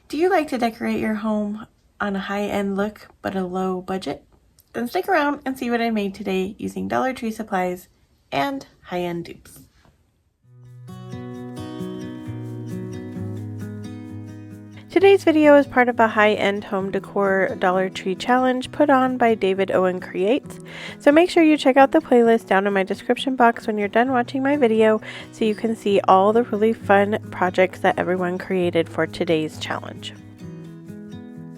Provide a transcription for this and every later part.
Do you like to decorate your home on a high-end look but a low budget? Then stick around and see what I made today using Dollar Tree supplies and high-end dupes. Today's video is part of a high-end home decor Dollar Tree challenge put on by David Owen Creates. So make sure you check out the playlist down in my description box when you're done watching my video so you can see all the really fun projects that everyone created for today's challenge.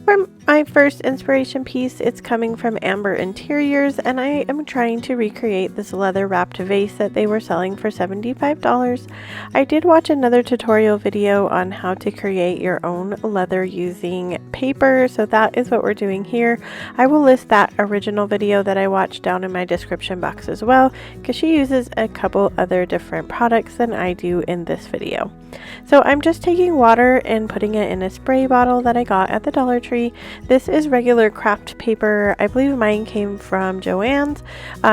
For my first inspiration piece, it's coming from Amber Interiors, and I am trying to recreate this leather wrapped vase that they were selling for $75. I did watch another tutorial video on how to create your own leather using paper, so that is what we're doing here. I will list that original video that I watched down in my description box as well, because she uses a couple other different products than I do in this video. So I'm just taking water and putting it in a spray bottle that I got at the Dollar Tree. This is regular craft paper. I believe mine came from Joann's.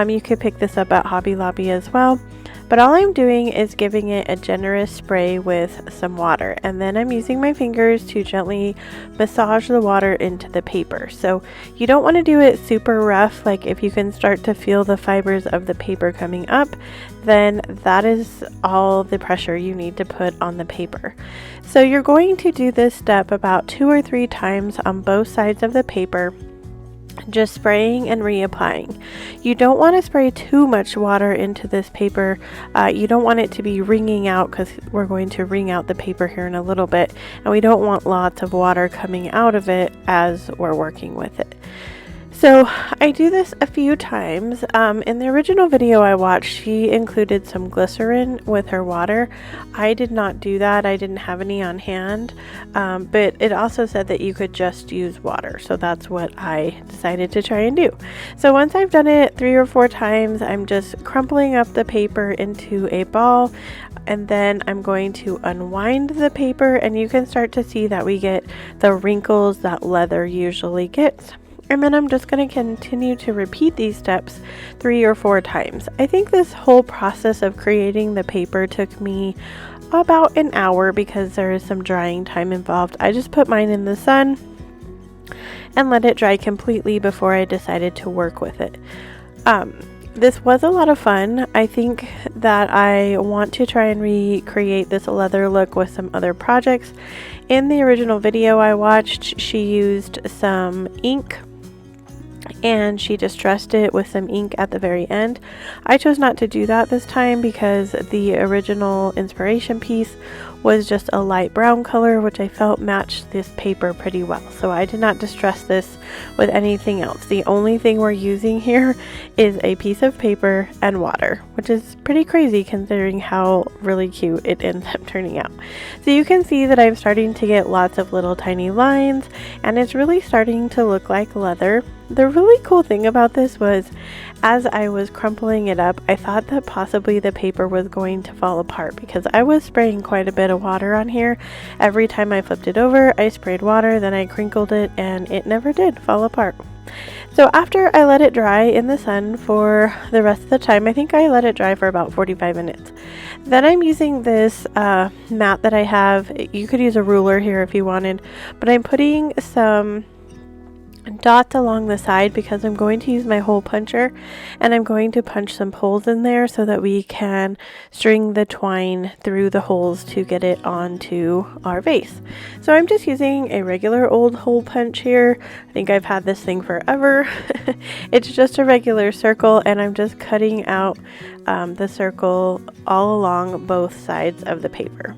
You could pick this up at Hobby Lobby as well. But all I'm doing is giving it a generous spray with some water, and then I'm using my fingers to gently massage the water into the paper. So you don't want to do it super rough. Like if you can start to feel the fibers of the paper coming up, then that is all the pressure you need to put on the paper. So you're going to do this step about 2 or 3 times on both sides of the paper, just spraying and reapplying. You don't want to spray too much water into this paper. You don't want it to be wringing out, because we're going to wring out the paper here in a little bit, and we don't want lots of water coming out of it as we're working with it. So I do this a few times. In the original video I watched, she included some glycerin with her water. I did not do that. I didn't have any on hand, but it also said that you could just use water. So that's what I decided to try and do. So once I've done it 3 or 4 times, I'm just crumpling up the paper into a ball, and then I'm going to unwind the paper, and you can start to see that we get the wrinkles that leather usually gets. And then I'm just going to continue to repeat these steps 3 or 4 times. I think this whole process of creating the paper took me about an hour because there is some drying time involved. I just put mine in the sun and let it dry completely before I decided to work with it. This was a lot of fun. I think that I want to try and recreate this leather look with some other projects. In the original video I watched, she used some ink and she distressed it with some ink at the very end. I chose not to do that this time because the original inspiration piece was just a light brown color, which I felt matched this paper pretty well. So I did not distress this with anything else. The only thing we're using here is a piece of paper and water, which is pretty crazy considering how really cute it ends up turning out. So you can see that I'm starting to get lots of little tiny lines, and it's really starting to look like leather. The really cool thing about this was, as I was crumpling it up, I thought that possibly the paper was going to fall apart because I was spraying quite a bit of water on here. Every time I flipped it over, I sprayed water, then I crinkled it, and it never did fall apart. So after I let it dry in the sun for the rest of the time, I think I let it dry for about 45 minutes. Then I'm using this mat that I have. You could use a ruler here if you wanted, but I'm putting some dots along the side because I'm going to use my hole puncher, and I'm going to punch some holes in there so that we can string the twine through the holes to get it onto our vase. So I'm just using a regular old hole punch here. I think I've had this thing forever. It's just a regular circle, and I'm just cutting out the circle all along both sides of the paper.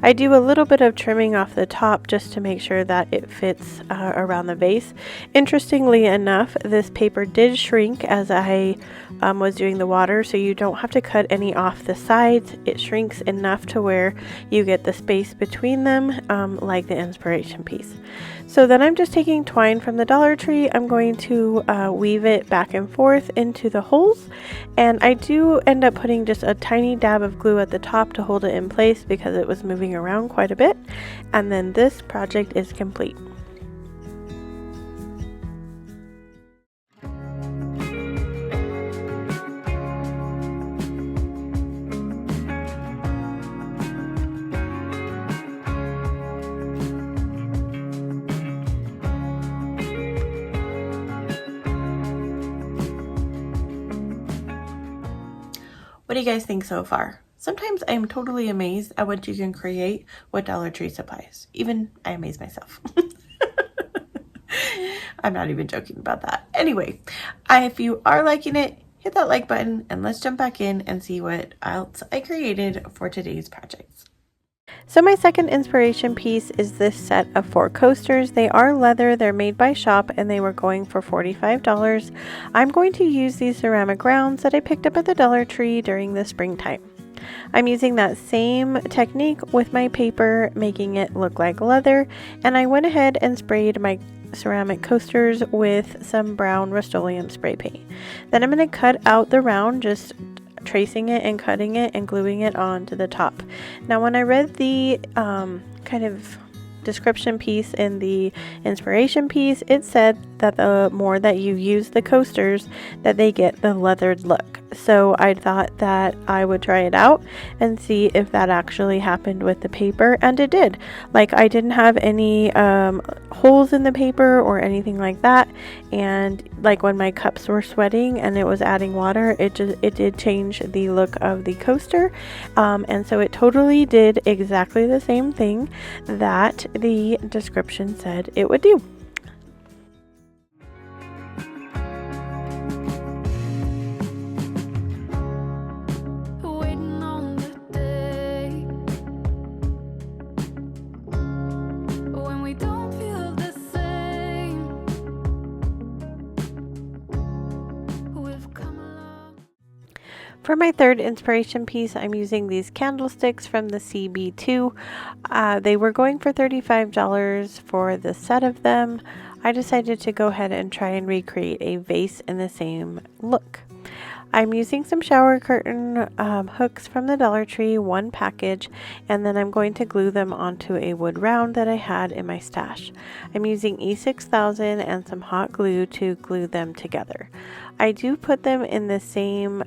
I do a little bit of trimming off the top just to make sure that it fits around the vase. Interestingly enough, this paper did shrink as I was doing the water, so you don't have to cut any off the sides. It shrinks enough to where you get the space between them, like the inspiration piece. So then I'm just taking twine from the Dollar Tree. I'm going to weave it back and forth into the holes, and I do end up putting just a tiny dab of glue at the top to hold it in place because it was moving around quite a bit. And then this project is complete. What do you guys think so far? Sometimes I'm totally amazed at what you can create with Dollar Tree supplies. Even I amaze myself. I'm not even joking about that. Anyway, if you are liking it, hit that like button and let's jump back in and see what else I created for today's projects. So my second inspiration piece is this set of 4 coasters. They are leather, they're made by Shop, and they were going for $45. I'm going to use these ceramic rounds that I picked up at the Dollar Tree during the springtime. I'm using that same technique with my paper, making it look like leather, and I went ahead and sprayed my ceramic coasters with some brown Rust-Oleum spray paint. Then I'm going to cut out the round, just tracing it and cutting it and gluing it onto the top. Now when I read the kind of description piece in the inspiration piece, it said that the more that you use the coasters, that they get the leathered look. So I thought that I would try it out and see if that actually happened with the paper, and it did. Like, I didn't have any holes in the paper or anything like that, and like when my cups were sweating and it was adding water, it did change the look of the coaster, and so it totally did exactly the same thing that the description said it would do. For my third inspiration piece, I'm using these candlesticks from the CB2. They were going for $35 for the set of them. I decided to go ahead and try and recreate a vase in the same look. I'm using some shower curtain hooks from the Dollar Tree, 1 package, and then I'm going to glue them onto a wood round that I had in my stash. I'm using E6000 and some hot glue to glue them together. I do put them in the same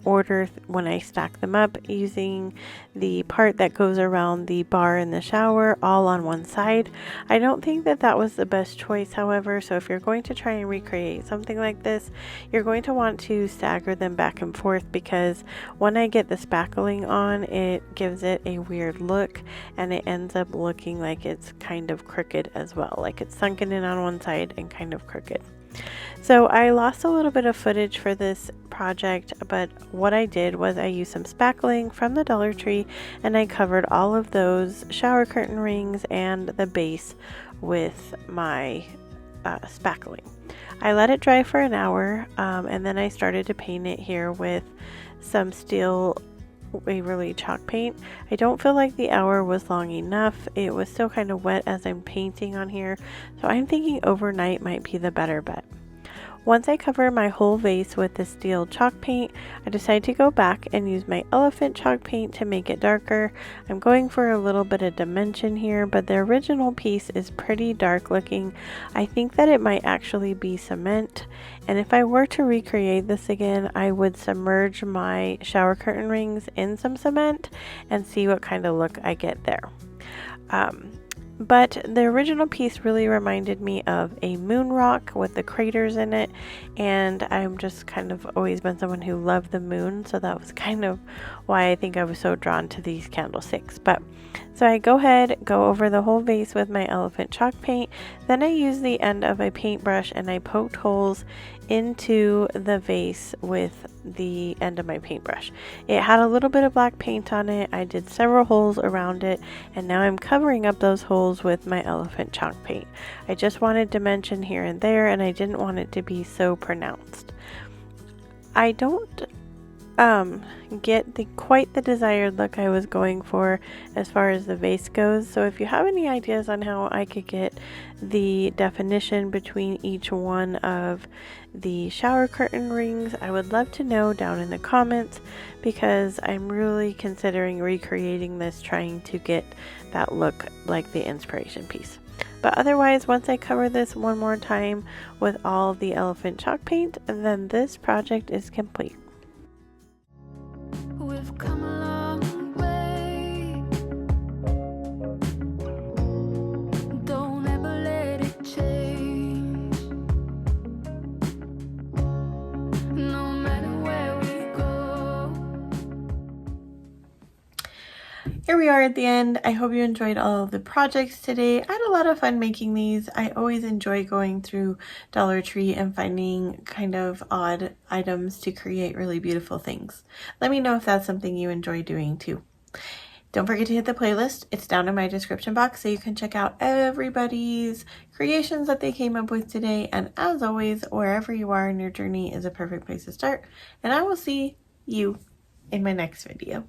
order when I stack them up, using the part that goes around the bar in the shower all on one side. I don't think that that was the best choice, however, so if you're going to try and recreate something like this, you're going to want to stagger them back and forth, because when I get the spackling on, it gives it a weird look and it ends up looking like it's kind of crooked as well, like it's sunken in on one side and kind of crooked. So I lost a little bit of footage for this project, but what I did was I used some spackling from the Dollar Tree and I covered all of those shower curtain rings and the base with my spackling. I let it dry for an hour and then I started to paint it here with some steel Waverly chalk paint. I don't feel like the hour was long enough. It was still kind of wet as I'm painting on here, so I'm thinking overnight might be the better bet. Once I cover my whole vase with the steel chalk paint, I decided to go back and use my elephant chalk paint to make it darker. I'm going for a little bit of dimension here, but the original piece is pretty dark looking. I think that it might actually be cement, and if I were to recreate this again, I would submerge my shower curtain rings in some cement and see what kind of look I get there. But the original piece really reminded me of a moon rock with the craters in it, and I'm just kind of always been someone who loved the moon, so that was kind of why I think I was so drawn to these candlesticks. But so I go over the whole vase with my elephant chalk paint, then I use the end of a paintbrush and I poked holes into the vase with the end of my paintbrush. It had a little bit of black paint on it. I did several holes around it, and now I'm covering up those holes with my elephant chalk paint. I just wanted dimension here and there, and I didn't want it to be so pronounced. I don't get quite the desired look I was going for as far as the vase goes, so if you have any ideas on how I could get the definition between each one of the shower curtain rings, I would love to know down in the comments, because I'm really considering recreating this, trying to get that look like the inspiration piece. But otherwise, once I cover this one more time with all the elephant chalk paint, then this project is complete. We've come a long way. Don't ever let it change. No matter where we go, Here we are at the end. I hope you enjoyed all of the projects today. I had a lot of fun making these. I always enjoy going through Dollar Tree and finding kind of odd items to create really beautiful things. Let me know if that's something you enjoy doing too. Don't forget to hit the playlist. It's down in my description box so you can check out everybody's creations that they came up with today. And as always, wherever you are in your journey is a perfect place to start. And I will see you in my next video.